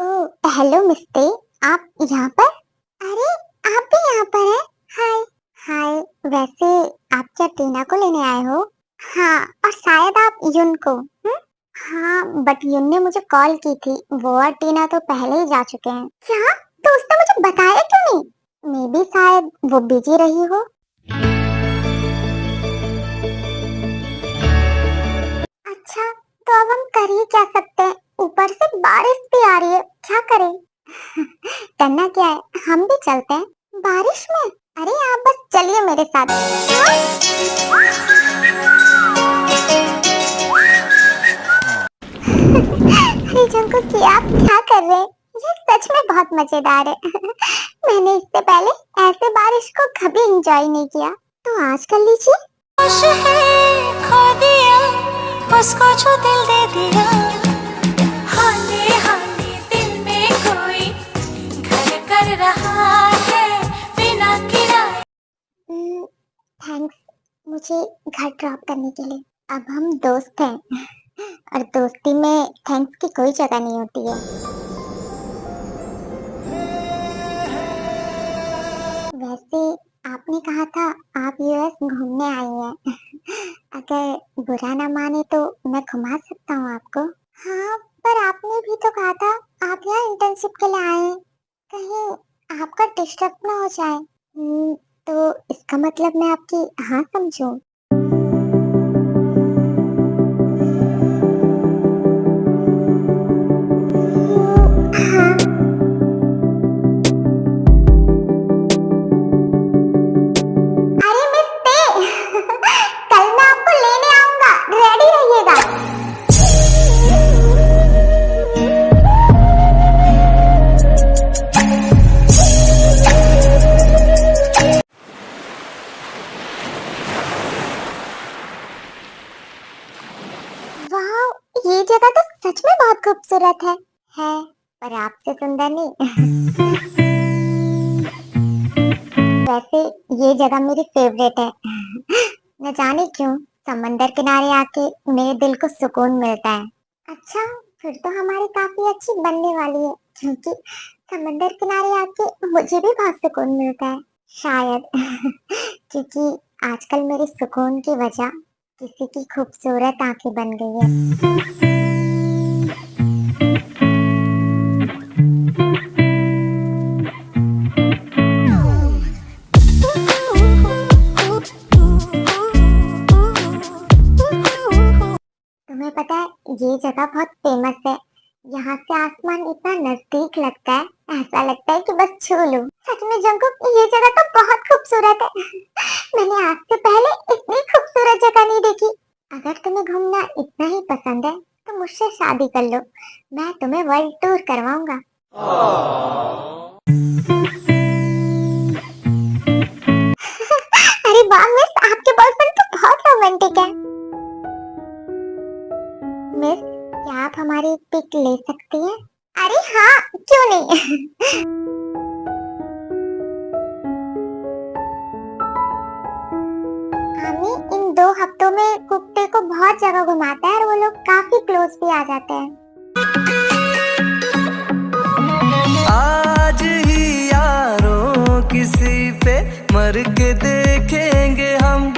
Oh hello mister, आप यहाँ पर? अरे आप भी यहाँ पर हैं? हाय। हाय, वैसे आप क्या टीना को लेने आए हो? हाँ, और शायद आप युन को। हाँ, बट युन ने मुझे कॉल की थी, वो और टीना तो पहले ही जा चुके हैं। क्या? तो उसने मुझे बताया क्यों नहीं? मे बी शायद वो बिजी रही हो। अच्छा, तो अब हम कर ही क्या सकते हैं? ऊपर से बारिश भी आ रही है, क्या करें? करना क्या है, हम भी चलते हैं बारिश में। अरे आप बस चलिए मेरे साथ। अरे जंकुक कि आप क्या कर रहे हैं? ये सच में बहुत मजेदार है। मैंने इससे पहले ऐसे बारिश को कभी एंजॉय नहीं किया, तो आज कर लीजिए। खुश है खो दिया उसको जो दिल दे दिया। हाले हाले दिल में कोई घर कर रहा है बिना किराए। थैंक्स मुझे घर ड्रॉप करने के लिए। अब हम दोस्त हैं और दोस्ती में थैंक्स की कोई जगह नहीं होती है। वैसे आपने कहा था आप यूएस घूमने आई हैं। अगर बुरा ना माने तो मैं घुमा सकता हूँ आपको। हाँ, पर आपने भी तो कहा था आप यहाँ इंटर्नशिप के लिए आए हैं, कहीं आपका डिस्टर्ब ना हो जाए। तो इसका मतलब मैं आपकी हाँ समझूं? हाँ। अरे मिस्टे, कल मैं आपको लेने आऊंगा, रेडी आपसे सुंदर नहीं। वैसे ये जगह मेरी फेवरेट है। न जाने क्यों समंदर किनारे आके मेरे दिल को सुकून मिलता है। अच्छा, फिर तो हमारी काफी अच्छी बनने वाली है, क्योंकि समंदर किनारे आके मुझे भी बहुत सुकून मिलता है। शायद क्योंकि आजकल मेरे सुकून की वजह किसी की खूबसूरत आंखें बन गई है। तुम्हें पता है ये जगह बहुत फेमस है। यहाँ से आसमान इतना नजदीक लगता है, ऐसा लगता है कि बस छू लूं। सच में जंकुक, ये जगह तो बहुत खूबसूरत है। मैंने आज से पहले इतनी खूबसूरत जगह नहीं देखी। अगर तुम्हें घूमना इतना ही पसंद है तो मुझसे शादी कर लो, मैं तुम्हें वर्ल्ड टूर करवाऊंगा। अरे वाह मिस, आपके बॉयफ्रेंड तो बहुत रोमांटिक है। मिस, क्या आप हमारी पिक ले सकती हैं? अरे हाँ, क्यों नहीं। हमें इन 2 हफ्तों में कुत्ते को बहुत जगह घुमाता है और वो लोग काफी क्लोज भी आ जाते हैं। आज ही यारों किसी पे मर के देखेंगे हम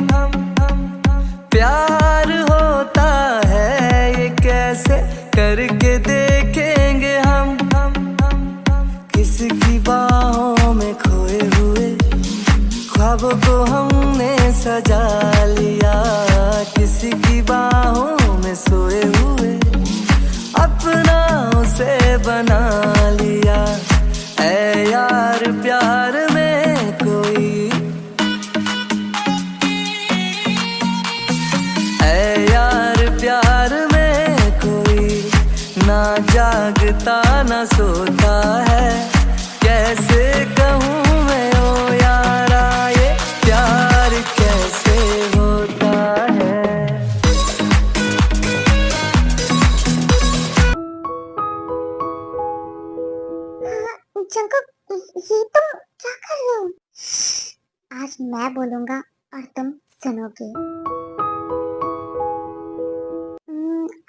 प्यार होता है ये कैसे करके देखेंगे हम किसकी बाहों में खोए हुए ख्वाबों को हमने सजा लिया, किसी की बाहों में सोए हुए अपना उसे बना लिया। ऐ यार प्यार में कोई, ऐ यार प्यार में कोई ना जागता ना सोता है, कैसे कहूँ मैं ओ यारा ये प्यार कैसे होता है। जंकुक, ये तुम क्या कर रहे हो? आज मैं बोलूंगा और तुम सुनोगे।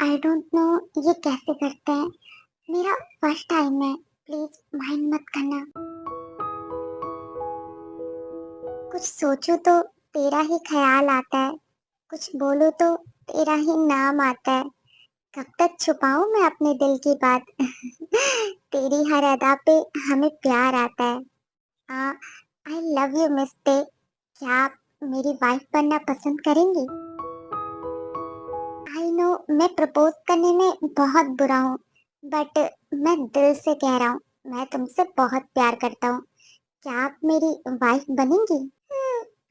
आई डोंट नो ये कैसे करते हैं, मेरा फर्स्ट टाइम है, प्लीज माइंड मत करना। कुछ सोचो तो तेरा ही ख्याल आता है, कुछ बोलो तो तेरा ही नाम आता है। कब तक छुपाऊं मैं अपने दिल की बात। तेरी हर अदा पे हमें प्यार आता है। आई लव यू मिस्टे, क्या आप मेरी वाइफ बनना पसंद करेंगी? आई नो मैं प्रपोज करने में बहुत बुरा हूँ, बट मैं दिल से कह रहा हूँ, मैं तुमसे बहुत प्यार करता हूँ। क्या आप मेरी वाइफ बनेंगी?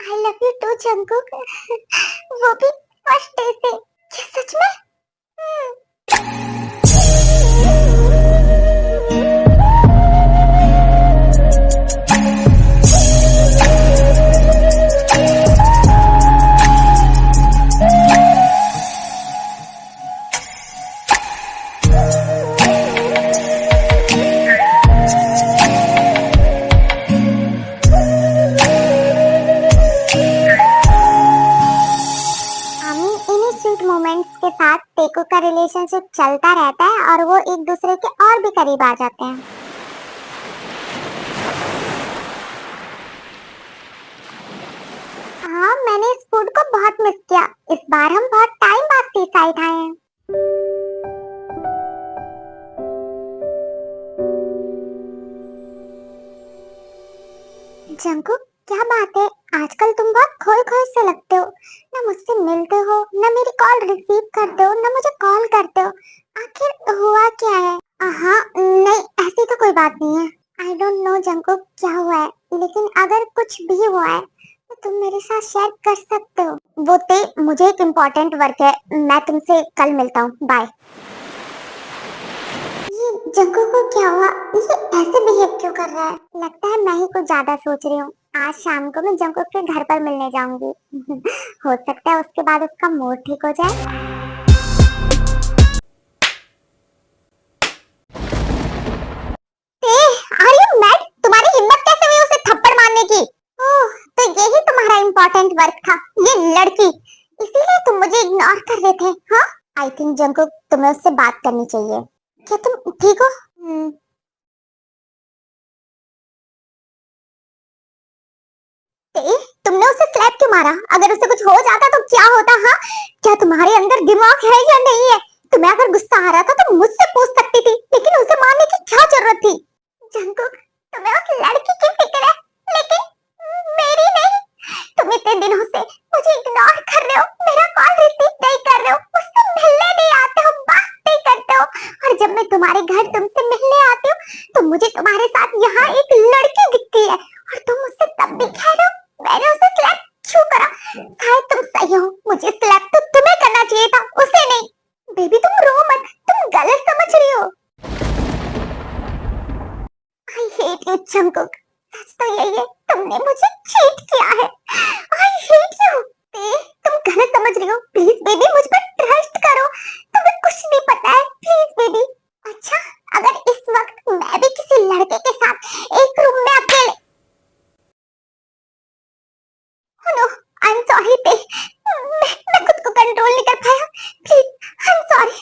I love you too Jungkook. वो भी फर्स्ट डे से। क्या सच में? मोमेंट्स के साथ टेको का रिलेशनशिप चलता रहता है और वो एक दूसरे के और भी करीब आ जाते हैं। हाँ, मैंने इस फूड को बहुत मिस किया। इस बार हम बहुत टाइम बाद सी साइड आए हैं। जंकू, क्या बात है, आजकल तुम बहुत खोए खोए से लगते हो। ना मुझसे मिलते हो, ना मेरी कॉल रिसीव करते हो, ना मुझे कॉल करते हो। आखिर हुआ क्या है? हाँ नहीं, ऐसी तो कोई बात नहीं है। आई डोंट नो जंकू क्या हुआ है, लेकिन अगर कुछ भी हुआ है तो तुम मेरे साथ शेयर कर सकते हो। वो ते मुझे एक इम्पोर्टेंट वर्क है, मैं तुमसे कल मिलता हूँ, बाय। ये जंकू को क्या हुआ? ये ऐसे बिहेव क्यों कर रहा है? लगता है मैं ही कुछ ज्यादा सोच रही हूँ। आज शाम को मैं जंकू के घर पर मिलने जाऊंगी। हो सकता है उसके बाद उसका मूड ठीक हो जाए। इम्पोर्टेंट वर्क था, ये लड़की, इसीलिए तुम मुझे इग्नोर कर रहे थे। हाँ, आई थिंक जंकुक तुम्हें उससे बात करनी चाहिए। क्या तुम ठीक हो? ए, तुमने उसे स्लैप क्यों मारा? अगर उसे कुछ हो जाता तो क्या होता? हाँ, क्या तुम्हारे अंदर दिमाग है या नहीं है? तुम्हें अगर गुस्सा आ रहा था तो मुझसे पूछ सकती थी, लेकिन उसे मारने की क्या जरूरत थी? जंकुक, तुम्हें उस लड़की की फिक्र है, लेकिन मेरी नहीं। तुम इतने दिनों से मुझे इग्नोर कर रहे हो, मेरा कॉल रिसीव नहीं कर रहे हो, मुझसे मिलने नहीं आते हो, बात नहीं करते हो, और जब मैं तुम्हारे घर तुमसे मिलने आती हूँ तो मुझे तुम्हारे साथ यहाँ एक लड़की दिखती है, और तुम मुझसे तब भी कह रहे हो मैंने उसे स्लैप क्यों करा? शायद तुम सही हो, मुझे स्लैप तो तुम्हें करना चाहिए था, उसे नहीं। बेबी तुम रो मत, तुम गलत समझ रही हो। आई हेट यू जंकुक, सच तो यही है, तुमने मुझे चीट किया है। I hate you. तुम गलत समझ रही हो, प्लीज बेबी मुझ पर ट्रस्ट करो, तुम्हें कुछ नहीं पता है, प्लीज बेबी। अच्छा, अगर इस वक्त मैं भी किसी लड़के के साथ एक रूम में अकेले, नो आई एम सॉरी ते, मैं खुद को कंट्रोल नहीं कर पाया, please I am sorry.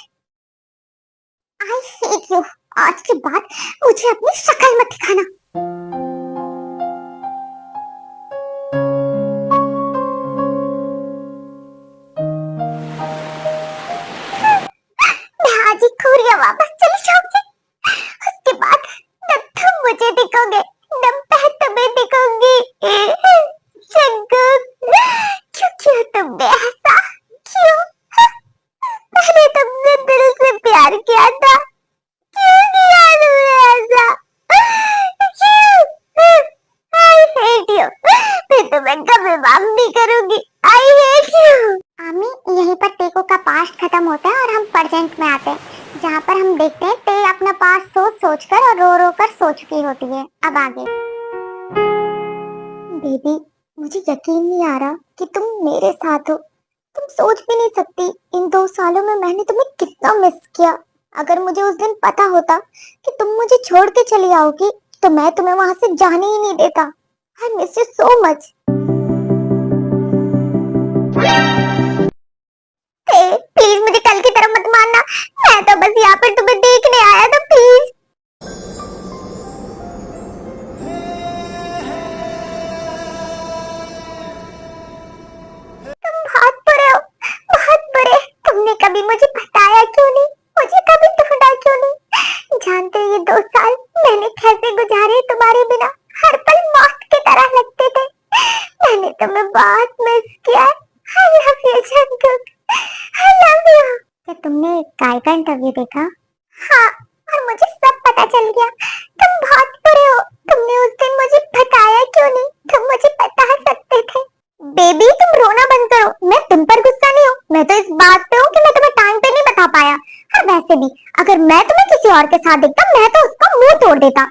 I hate you, आज के बाद मुझे अपनी शक्ल मत दिखाना। मैं आज ही कोरिया वापस चली जाऊंगी, उसके बाद न तुम मुझे दिखोगे न मैं तुम्हें दिखूंगी। जंकुक, क्यों किया तुमने ऐसा? क्यों? मैंने तुमसे दिल से प्यार किया था, क्यों किया तुमने ऐसा? क्यों? आई हेट यू, मैं तुम्हें कभी माफ नहीं करूंगी। I hate you. आमी, यहीं पर टेको का पास्ट खत्म होता है और हम प्रेजेंट में आते हैं, जहाँ पर हम देखते हैं ते अपना पास्ट सोच सोच कर और रो रो कर सो चुकी होती है। अब आगे। बेबी, मुझे यकीन नहीं आ रहा कि तुम मेरे साथ हो, तुम सोच भी नहीं सकती इन 2 सालों में मैंने तुम्हें कितना मिस किया। अगर मुझे उस दिन पता होता कि तुम मुझे छोड़ के चली आओगी तो मैं तुम्हें वहां से जाने ही नहीं देता। I miss you so much. Please मुझे कल की तरह मत मारना, मैं तो बस यहाँ पर तुम्हें देखने आया था, प्लीज। तुम बहुत बुरे हो, बहुत बुरे। तुमने कभी मुझे बताया क्यों नहीं? मुझे कभी ढूंढा क्यों नहीं? जानते हो ये 2 साल मैंने कैसे गुजारे तुम्हारे बिना? हर पल मौत की तरह लगते थे। मैंने तुम्हें बहुत मिस किया। आई love you Jungkook, I love you. क्या तुमने काय का इंटरव्यू देखा? हाँ, और मुझे सब पता चल गया। तुम बहुत बुरे हो, तुमने उस दिन मुझे बताया क्यों नहीं? तुम मुझे बता सकते थे। बेबी तुम रोना बंद करो, मैं तुम पर गुस्सा नहीं हूँ, मैं तो इस बात पे हूँ कि मैं तुम्हें टाइम पे नहीं बता पाया। और वैसे भी अगर मैं तुम्हें किसी और के साथ देखता मैं तो उसका मुंह तोड़ देता।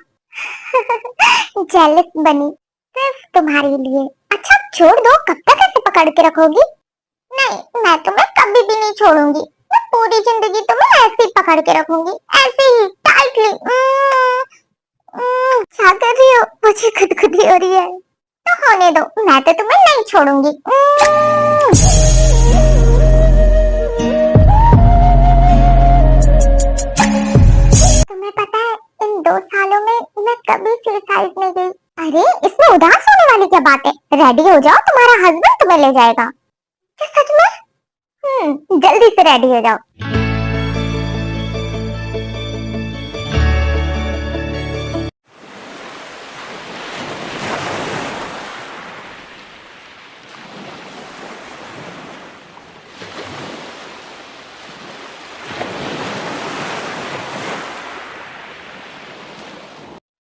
जेलस बनी सिर्फ तुम्हारे लिए। अच्छा छोड़ दो, कब तक ऐसे पकड़ के रखोगी? नहीं, मैं तुम्हें कभी भी नहीं छोड़ूंगी, मैं पूरी जिंदगी तुम्हें ऐसे ही पकड़ के रखूंगी, ऐसे ही टाइटली। क्या कर रही हो? मुझे खुदकुदी हो रही है। तो होने दो, मैं तो तुम्हें नहीं छोड़ूंगी। तुम्हें पता है इन 2 सालों में मैं कभी सुसाइड नहीं गई। अरे इसमें उदास होने वाली क्या बात है? रेडी हो जाओ, तुम्हारा हस्बैंड तुम्हें ले जाएगा। क्या सच में? जल्दी से रेडी हो जाओ।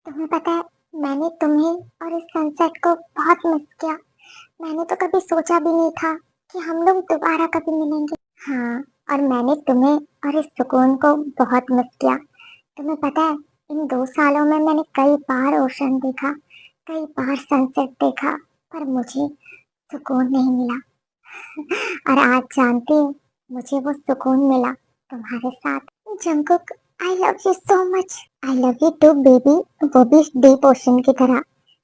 तुम्हें पता है मैंने तुम्हें और इस सनसेट को बहुत मिस किया। मैंने तो कभी सोचा भी नहीं था कि हम लोग दोबारा कभी मिलेंगे। हाँ, और मैंने तुम्हें और इस सुकून को बहुत मिस किया। तुम्हें पता है इन 2 सालों में मैंने कई बार ओशन देखा, कई बार सनसेट देखा, पर मुझे सुकून नहीं मिला। और आज जानती हो मुझे वो सुकून मिला तुम्हारे साथ। Jungkook, I love you so much. I love you too baby, वो भी डीप ओशन की तरह,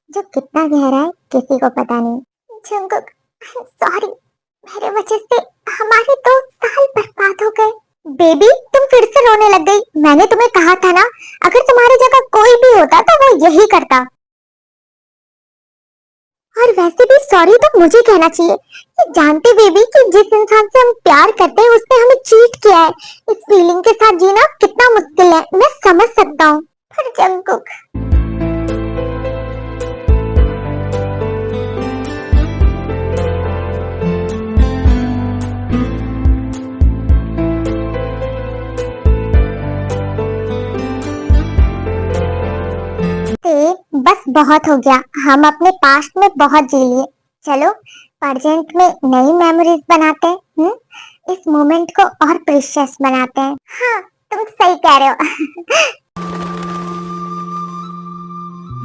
जो कितना गहरा है किसी को पता नहीं। जंकुक, सॉरी, मेरे वजह से हमारे 2 साल बर्बाद हो गए। बेबी, तुम फिर से रोने लग गई। मैंने तुम्हें कहा था ना, अगर तुम्हारी जगह कोई भी होता तो वो यही करता। और वैसे भी सॉरी तो मुझे कहना चाहिए। ये जानते बेबी कि जिस इंसान से हम प्यार करते हैं उसने हमें चीट किया है। इस फीलिंग के साथ जीना कितना मुश्किल है, मैं समझ सकता हूँ। पर जंगकुक, बस बहुत हो गया। हम अपने पास्ट में बहुत जी लिए। चलो प्रेजेंट में नई मेमोरीज बनाते हैं। इस मोमेंट को और प्रीशियस बनाते हैं। हाँ, तुम सही कह रहे हो।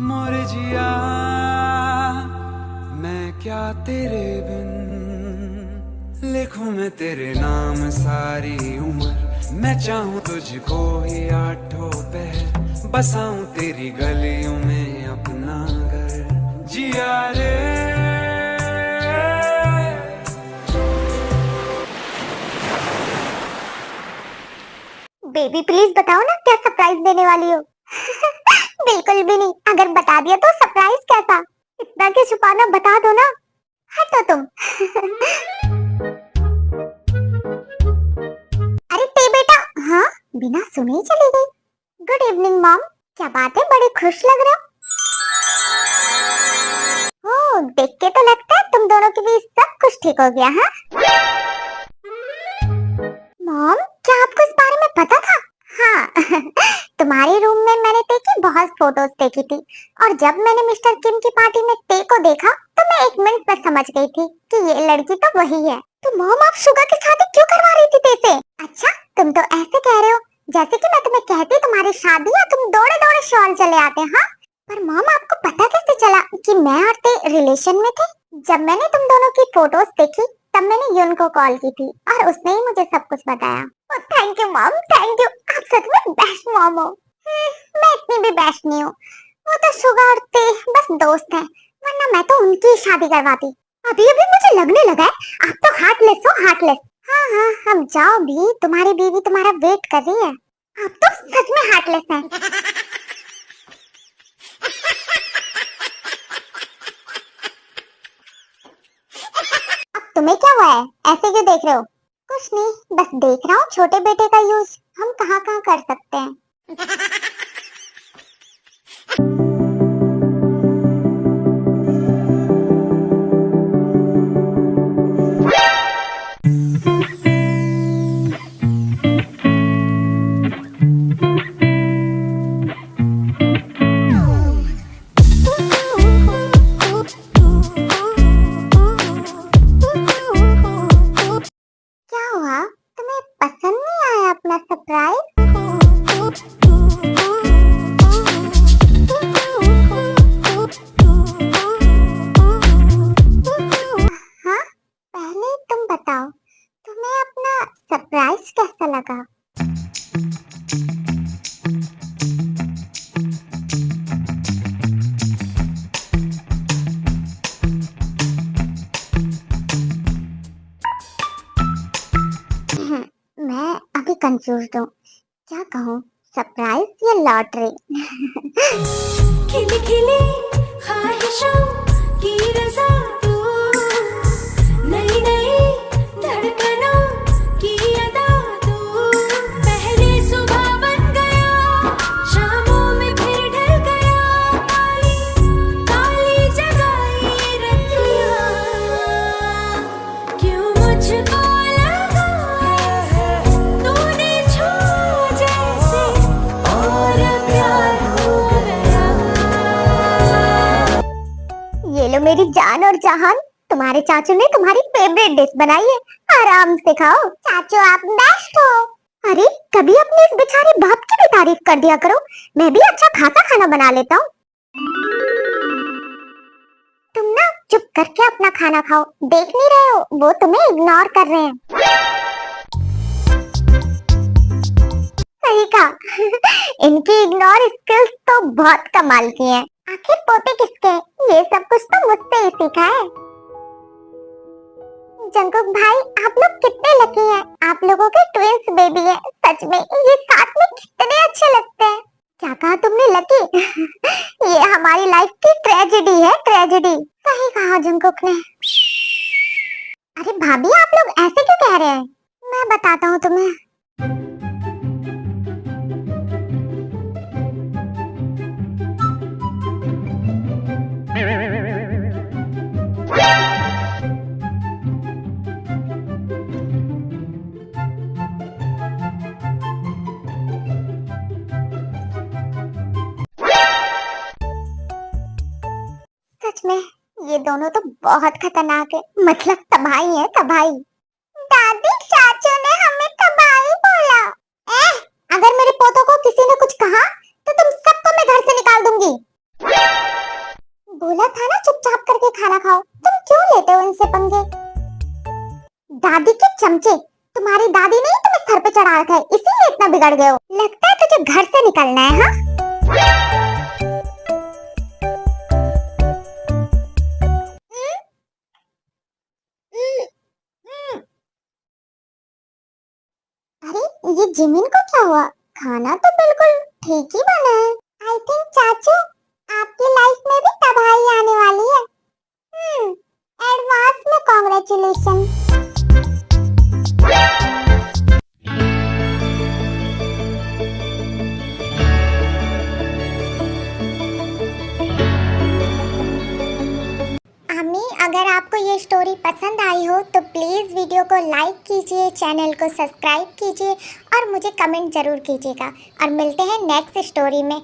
मोर जिया मैं क्या तेरे बिन लिखूं मैं तेरे नाम सारी उम्र। मैं चाहूं तुझको ही आठों पहर बसाऊं तेरी गलियों में अपना घर। जिया रे बेबी प्लीज बताओ ना क्या सरप्राइज देने वाली हो। बिल्कुल भी नहीं, अगर बता दिया तो सरप्राइज कैसा। इतना क्या छुपाना, बता दो ना। हटो तुम। अरे ते बेटा, हाँ बिना सुने ही चली गई। गुड इवनिंग मॉम, क्या बात है, बड़े खुश लग रहे हो। ओह, देख के तो लगता है तुम दोनों के बीच सब कुछ ठीक हो गया। हाँ मॉम, क्या आपको इस बारे में पता था? हाँ। तुम्हारे रूम में मैंने ते की बहुत फोटोज देखी थी, और जब मैंने मिस्टर किम की पार्टी में ते को देखा तो मैं 1 मिनट में समझ गई थी कि ये लड़की तो वही है। तो मॉम, आप शुगर की शादी क्यों करवा रही थी ते से? अच्छा, तुम तो ऐसे कह रहे हो जैसे कि मैं तुम्हें कहती तुम्हारी शादी है तुम दौड़े दौड़े शॉल चले आते। हाँ, पर मॉम आपको पता कैसे चला कि मैं और ते रिलेशन में थे? जब मैंने तुम दोनों की फोटोज देखी तब मैंने यून को कॉल की थी और उसने ही मुझे सब कुछ बताया। Thank you mom, thank you, आप सच में बेस्ट मॉम हो। मैं इतनी भी बेस्ट नहीं हूँ, वो तो शुगर और ते बस दोस्त हैं, वरना मैं तो उनकी ही शादी करवाती। अभी अभी मुझे लगने लगा है आप तो हार्टलेस हो, हार्टलेस। हाँ हाँ, हम जाओ भी, तुम्हारी बीवी तुम्हारा वेट कर रही है। आप तो सच में हार्टलेस हैं। अब तुम्हें क्या हुआ है, ऐसे क्यों देख रहे हो? कुछ नहीं, बस देख रहा हूँ छोटे बेटे का यूज हम कहाँ कहाँ कर सकते हैं। क्या हुआ, तुम्हें पसंद नहीं आया अपना सरप्राइज? हाँ, पहले तुम बताओ तुम्हें अपना सरप्राइज कैसा लगा? मैं अभी कंफ्यूज हूँ, क्या कहूँ, सरप्राइज या लॉटरी? खिली खिली ख्वाहिशों की रज़ा तू, नई नई धड़कनों की अदा तू। पहले सुबह बन गया, शामों में फिर ढल गया, काली काली जगाई रतियाँ। क्यों मुझको लगा ऐसे तूने छू जैसे, और प्यार हो गया। ये लो मेरी जान और जहान, तुम्हारे चाचू ने तुम्हारी फेवरेट डिश बनाई है, आराम से खाओ। चाचू आप बेस्ट हो। अरे कभी अपने इस बेचारे बाप की भी तारीफ कर दिया करो, मैं भी अच्छा खासा खाना बना लेता हूँ। तुम ना चुप करके अपना खाना खाओ, देख नहीं रहे हो वो तुम्हें इग्नोर कर रहे हैं। सही कहा। इनकी इग्नोर स्किल्स तो बहुत कमाल की हैं। आखिर पोते किसके हैं? ये सब कुछ तो मुझसे ही सीखा है। जंकुक भाई, आप लोग कितने लकी हैं। आप लोगों के ट्विंस बेबी है। सच में ये साथ में कितने अच्छे लगते हैं। क्या कहा तुमने लकी? ये हमारी लाइफ की ट्रेजेडी है, ट्रेजेडी। सही कहा जंकुक ने। अरे भाभी, आप लोग ऐसे क्यों कह रहे हैं? मैं बताता हूँ तुम्हें। सच में ये दोनों तो बहुत खतरनाक है, मतलब तबाही है, तबाही। दादी, चाचू ने हमें तबाही बोला। अगर मेरे पोतों को किसी ने कुछ कहा तो तुम सबको मैं घर से निकाल दूंगी। बोला था ना चुपचाप करके खाना खाओ, तुम क्यों लेते हो इनसे पंगे? दादी के चमचे, तुम्हारी दादी ने ही तुम्हें सर पे चढ़ा रखा है, इसीलिए इतना बिगड़ गए हो। लगता है तुझे घर से निकलना है, हाँ? अरे ये जिमिन को क्या हुआ? खाना तो बिल्कुल ठीक ही बना है। आई थिंक चाचू, आपकी लाइफ में भी तबाही आने वाली है। एडवांस में कांग्रेचुलेशन। अगर आपको ये स्टोरी पसंद आई हो तो प्लीज़ वीडियो को लाइक कीजिए, चैनल को सब्सक्राइब कीजिए और मुझे कमेंट ज़रूर कीजिएगा। और मिलते हैं नेक्स्ट स्टोरी में।